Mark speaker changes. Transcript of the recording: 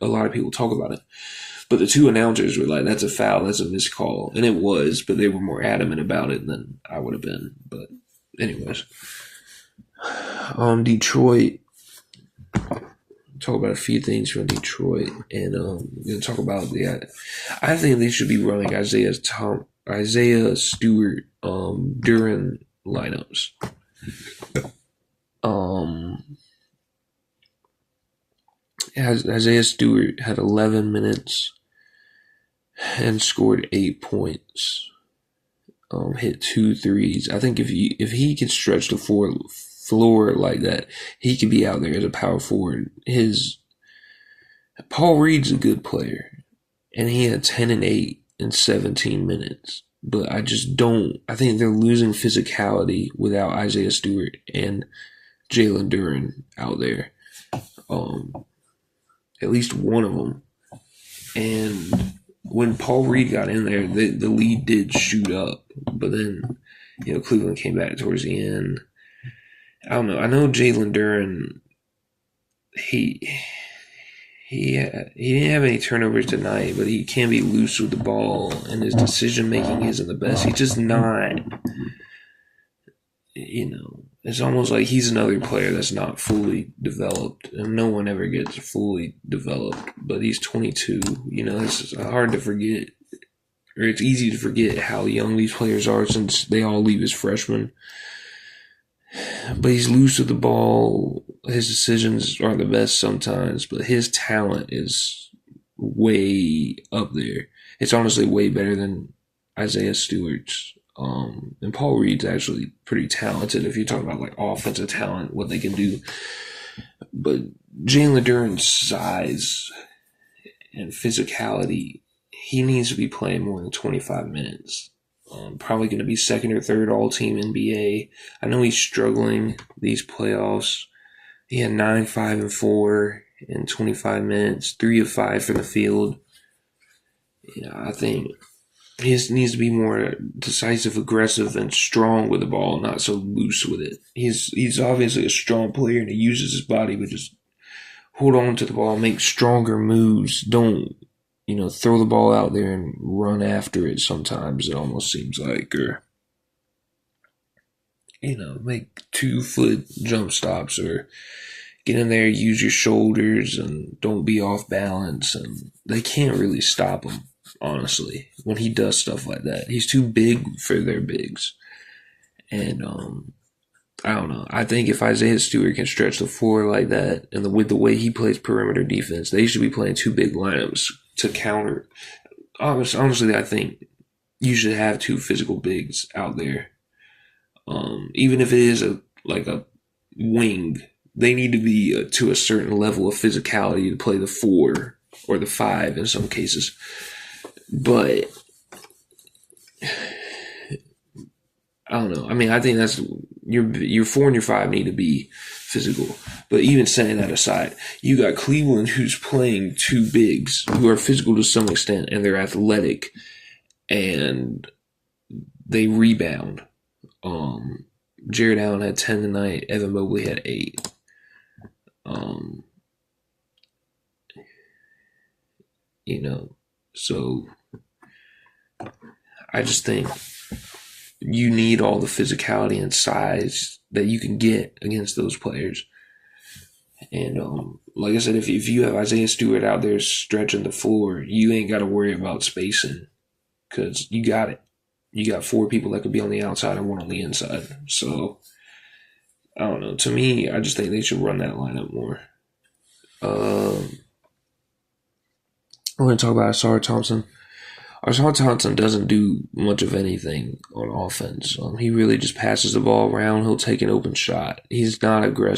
Speaker 1: a lot of people talk about it. But the two announcers were like, that's a foul, that's a missed call. And it was, but they were more adamant about it than I would have been. But anyways. Detroit. Talk about a few things from Detroit. And we're going to talk about I think they should be running Isaiah Stewart, Duren lineups. Isaiah Stewart had 11 minutes and scored 8 points. Hit 2 threes. I think if he can stretch the floor like that, he could be out there as a power forward. Paul Reed's a good player, and he had 10 and 8 in 17 minutes. But I think they're losing physicality without Isaiah Stewart and Jalen Duren out there. At least one of them. And when Paul Reed got in there, the lead did shoot up. But then, Cleveland came back towards the end. I don't know. I know Jalen Duren, he didn't have any turnovers tonight, but he can be loose with the ball, and his decision-making isn't the best. He's just not, it's almost like he's another player that's not fully developed, and no one ever gets fully developed. But he's 22. It's hard to forget, or it's easy to forget how young these players are since they all leave as freshmen. But he's loose with the ball. His decisions aren't the best sometimes, but his talent is way up there. It's honestly way better than Isaiah Stewart's. And Paul Reed's actually pretty talented if you talk about like offensive talent, what they can do. But Jalen Duren's size and physicality, he needs to be playing more than 25 minutes. Probably going to be second or third all-team NBA. I know he's struggling these playoffs. He had 9, 5, and 4 in 25 minutes, 3 of 5 from the field. I think he needs to be more decisive, aggressive, and strong with the ball, not so loose with it. He's obviously a strong player, and he uses his body, but just hold on to the ball, make stronger moves. Don't throw the ball out there and run after it sometimes, it almost seems like. Or, make 2-foot jump stops, or get in there, use your shoulders, and don't be off balance. And they can't really stop him, honestly, when he does stuff like that. He's too big for their bigs. And, I don't know. I think if Isaiah Stewart can stretch the floor like that, and with the way he plays perimeter defense, they should be playing 2 big lineups to counter. Honestly, I think you should have 2 physical bigs out there. Even if it is a wing, they need to be to a certain level of physicality to play the 4 or the 5 in some cases. But I don't know. I mean, I think that's your 4 and your 5 need to be physical. But even setting that aside, you got Cleveland who's playing 2 bigs who are physical to some extent, and they're athletic, and they rebound. Jared Allen had 10 tonight. Evan Mobley had 8. So I just think you need all the physicality and size that you can get against those players. And like I said, if you have Isaiah Stewart out there stretching the floor, you ain't got to worry about spacing, because you got it. You got 4 people that could be on the outside and 1 on the inside. So, I don't know. To me, I just think they should run that lineup more. We're going to talk about Ausar Thompson. Ausar Thompson doesn't do much of anything on offense. He really just passes the ball around. He'll take an open shot. He's not aggressive.